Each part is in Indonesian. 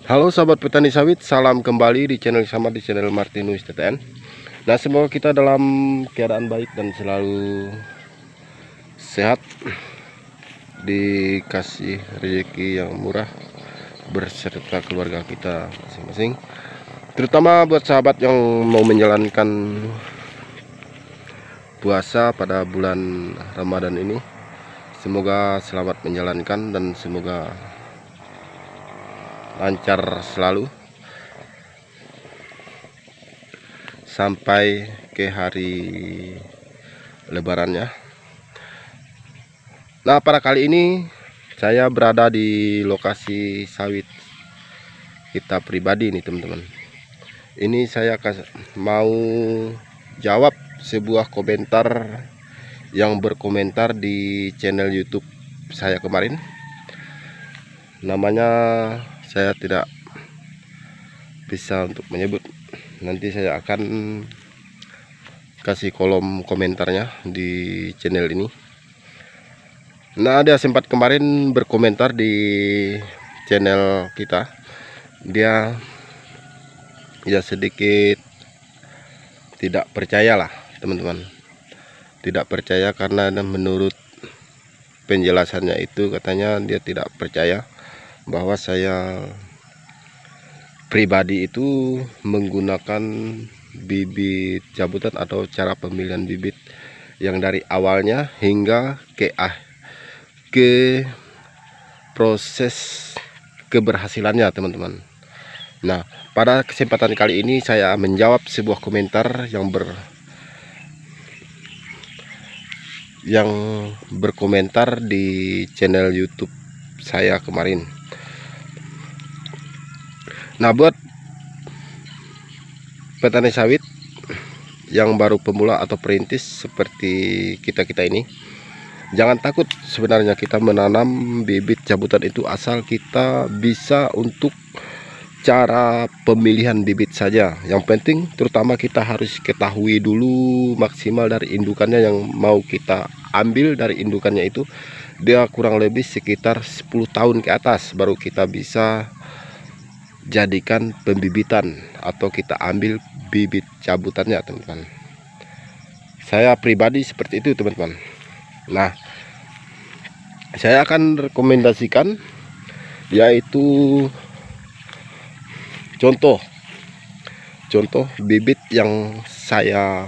Halo sahabat petani sawit, salam kembali di channel di channel Martinus TTN. Nah, semoga kita dalam keadaan baik dan selalu sehat, dikasih rezeki yang murah berserta keluarga kita masing-masing. Terutama buat sahabat yang mau menjalankan puasa pada bulan Ramadan ini, semoga selamat menjalankan dan semoga lancar selalu sampai ke hari lebarannya. Nah, pada kali ini saya berada di lokasi sawit kita pribadi nih teman-teman. Ini saya mau jawab sebuah komentar yang berkomentar di channel YouTube saya kemarin. Namanya saya tidak bisa untuk menyebut, nanti saya akan kasih kolom komentarnya di channel ini. Nah, dia sempat kemarin berkomentar di channel kita. Dia ya sedikit tidak percaya lah teman-teman, tidak percaya karena menurut penjelasannya itu katanya dia tidak percaya bahwa saya pribadi itu menggunakan bibit cabutan atau cara pemilihan bibit yang dari awalnya hingga ke proses keberhasilannya teman-teman. Nah, pada kesempatan kali ini saya menjawab sebuah komentar yang berkomentar di channel YouTube saya kemarin. Nah, buat petani sawit yang baru pemula atau perintis seperti kita ini, jangan takut sebenarnya kita menanam bibit cabutan itu, asal kita bisa untuk cara pemilihan bibit saja. Yang penting terutama kita harus ketahui dulu maksimal dari indukannya yang mau kita ambil. Dari indukannya itu dia kurang lebih sekitar 10 tahun ke atas baru kita bisa jadikan pembibitan atau kita ambil bibit cabutannya teman-teman. Saya pribadi seperti itu teman-teman. Nah, saya akan rekomendasikan yaitu contoh bibit yang saya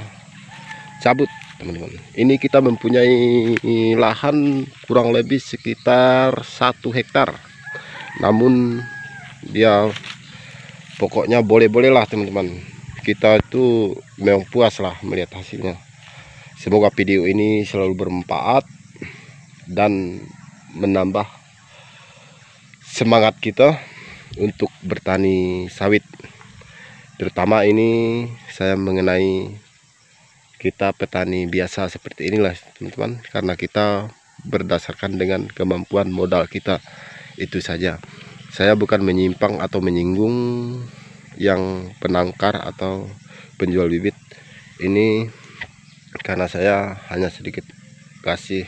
cabut teman-teman. Ini kita mempunyai lahan kurang lebih sekitar 1 hektar, namun dia pokoknya boleh-boleh lah teman-teman. Kita itu memang puas lah melihat hasilnya. Semoga video ini selalu bermanfaat dan menambah semangat kita untuk bertani sawit. Terutama ini saya mengenai kita petani biasa seperti inilah teman-teman, karena kita berdasarkan dengan kemampuan modal kita itu saja. Saya bukan menyimpang atau menyinggung yang penangkar atau penjual bibit ini, karena saya hanya sedikit kasih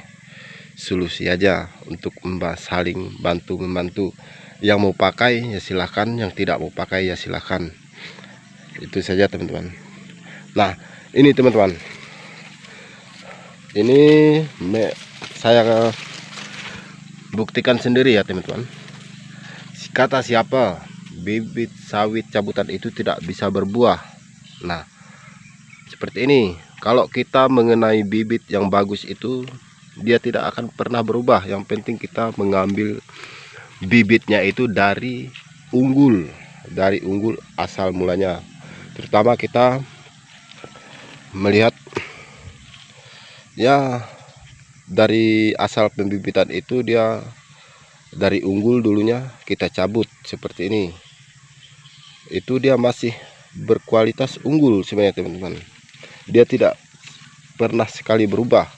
solusi aja untuk saling bantu membantu. Yang mau pakai ya silahkan, yang tidak mau pakai ya silahkan. Itu saja teman-teman. Nah, ini teman-teman, ini saya buktikan sendiri ya teman-teman. Kata siapa bibit sawit cabutan itu tidak bisa berbuah. Nah, seperti ini. Kalau kita mengenai bibit yang bagus itu, dia tidak akan pernah berubah. Yang penting kita mengambil bibitnya itu dari unggul asal mulanya. Terutama kita melihat ya dari asal pembibitan itu, dia dari unggul dulunya kita cabut seperti ini, itu dia masih berkualitas unggul sebenarnya teman-teman. Dia tidak pernah sekali berubah.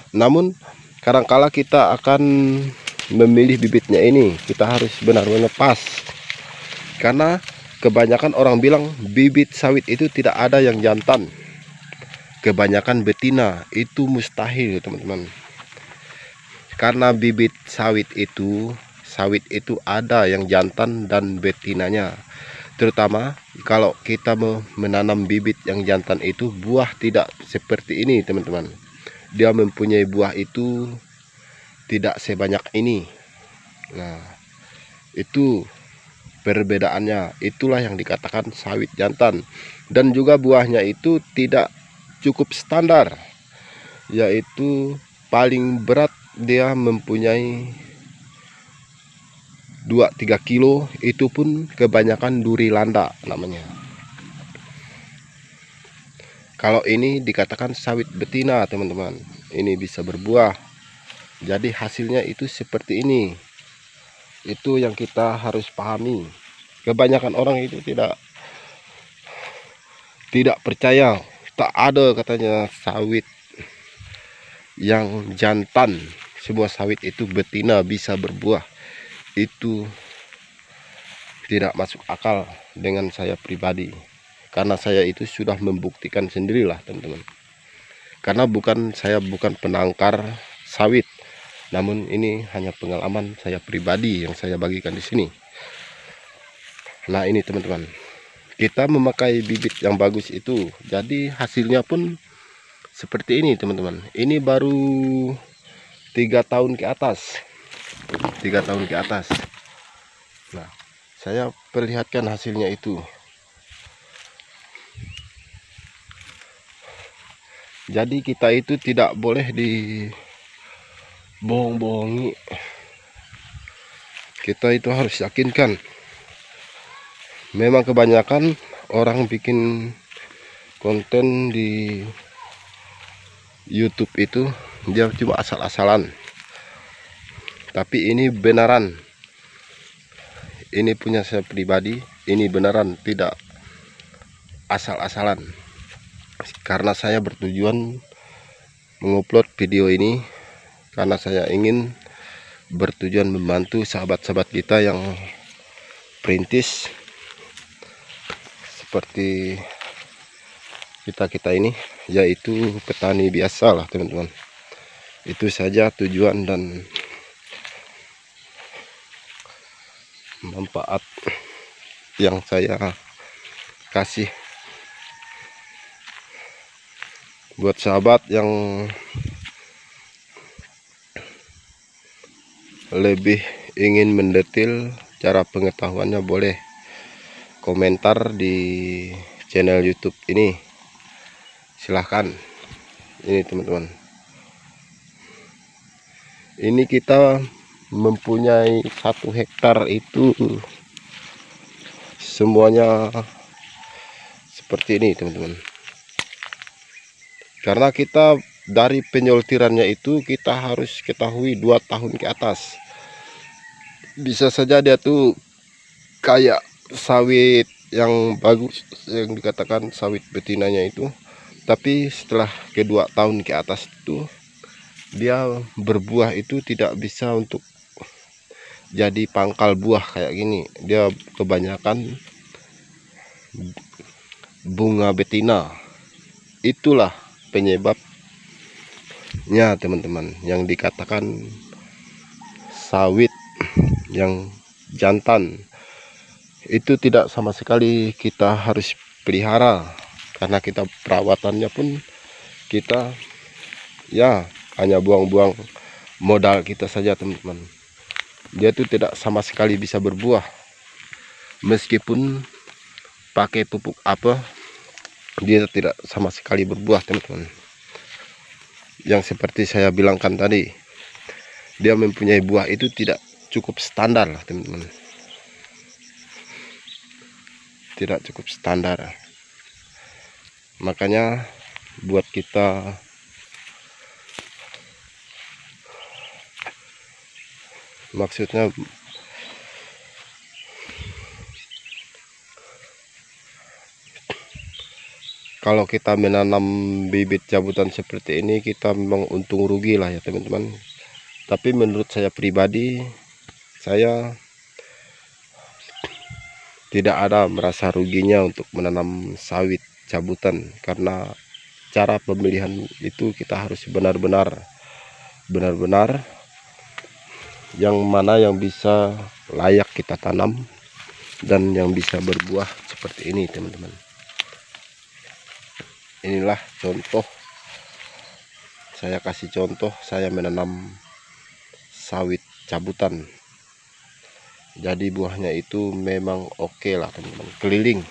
Namun kadangkala kita akan memilih bibitnya ini, kita harus benar-benar pas, karena kebanyakan orang bilang bibit sawit itu tidak ada yang jantan, kebanyakan betina. Itu mustahil teman-teman, karena bibit sawit itu sawit itu ada yang jantan dan betinanya. Terutama kalau kita menanam bibit yang jantan itu, buah tidak seperti ini teman-teman. Dia mempunyai buah itu tidak sebanyak ini. Nah, itu perbedaannya. Itulah yang dikatakan sawit jantan. Dan juga buahnya itu tidak cukup standar, yaitu paling berat dia mempunyai 2-3 kilo. Itu pun kebanyakan duri landa namanya. Kalau ini dikatakan sawit betina teman-teman, ini bisa berbuah. Jadi hasilnya itu seperti ini. Itu yang kita harus pahami. Kebanyakan orang itu tidak percaya, tak ada katanya sawit yang jantan, semua sawit itu betina bisa berbuah. Itu tidak masuk akal dengan saya pribadi, karena saya itu sudah membuktikan sendirilah teman-teman. Karena saya bukan penangkar sawit, namun ini hanya pengalaman saya pribadi yang saya bagikan di sini. Nah ini teman-teman, kita memakai bibit yang bagus itu, jadi hasilnya pun seperti ini teman-teman. Ini baru 3 tahun ke atas, 3 tahun ke atas. Nah, saya perlihatkan hasilnya itu. Jadi kita itu tidak boleh dibohong-bohongi. Kita itu harus yakinkan. Memang kebanyakan orang bikin konten di YouTube itu dia cuma asal-asalan, tapi ini beneran. Ini punya saya pribadi, ini beneran, tidak asal-asalan. Karena saya bertujuan mengupload video ini karena saya ingin bertujuan membantu sahabat-sahabat kita yang perintis seperti kita ini, yaitu petani biasa lah teman-teman. Itu saja tujuan dan manfaat yang saya kasih buat sahabat yang lebih ingin mendetail cara pengetahuannya, boleh komentar di channel YouTube ini, silahkan. Ini teman-teman, ini kita mempunyai 1 hektar itu semuanya seperti ini teman-teman. Karena kita dari penyoltirannya itu kita harus ketahui 2 tahun ke atas. Bisa saja dia tuh kayak sawit yang bagus yang dikatakan sawit betinanya itu, tapi setelah kedua tahun ke atas itu dia berbuah itu tidak bisa untuk jadi pangkal buah kayak gini. Dia kebanyakan bunga betina. Itulah penyebabnya teman-teman, yang dikatakan sawit yang jantan. Itu tidak sama sekali kita harus pelihara, karena kita perawatannya pun kita ya hanya buang-buang modal kita saja teman-teman. Dia itu tidak sama sekali bisa berbuah, meskipun pakai pupuk apa, dia tidak sama sekali berbuah teman-teman. Yang seperti saya bilangkan tadi, dia mempunyai buah itu tidak cukup standar lah teman-teman, tidak cukup standar. Makanya buat kita maksudnya kalau kita menanam bibit cabutan seperti ini, kita memang untung rugi lah ya teman-teman. Tapi menurut saya pribadi, saya tidak ada merasa ruginya untuk menanam sawit cabutan, karena cara pemilihan itu kita harus benar-benar yang mana yang bisa layak kita tanam dan yang bisa berbuah seperti ini, teman-teman. Inilah contoh, saya kasih contoh saya menanam sawit cabutan. Jadi buahnya itu memang oke lah, teman-teman. Keliling.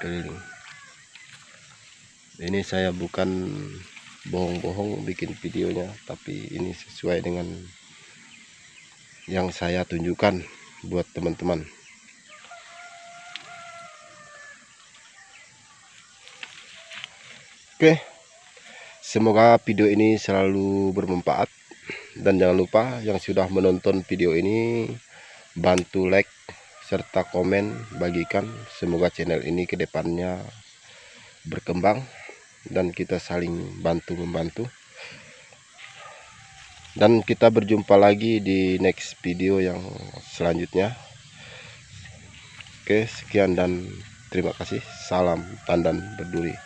Keliling. Ini saya bukan bohong-bohong bikin videonya, tapi ini sesuai dengan yang saya tunjukkan buat teman-teman. Oke, semoga video ini selalu bermanfaat, dan jangan lupa yang sudah menonton video ini bantu like serta komen, bagikan. Semoga channel ini kedepannya berkembang dan kita saling bantu-membantu. Dan kita berjumpa lagi di next video yang selanjutnya. Oke, sekian dan terima kasih. Salam Tandan Berduri.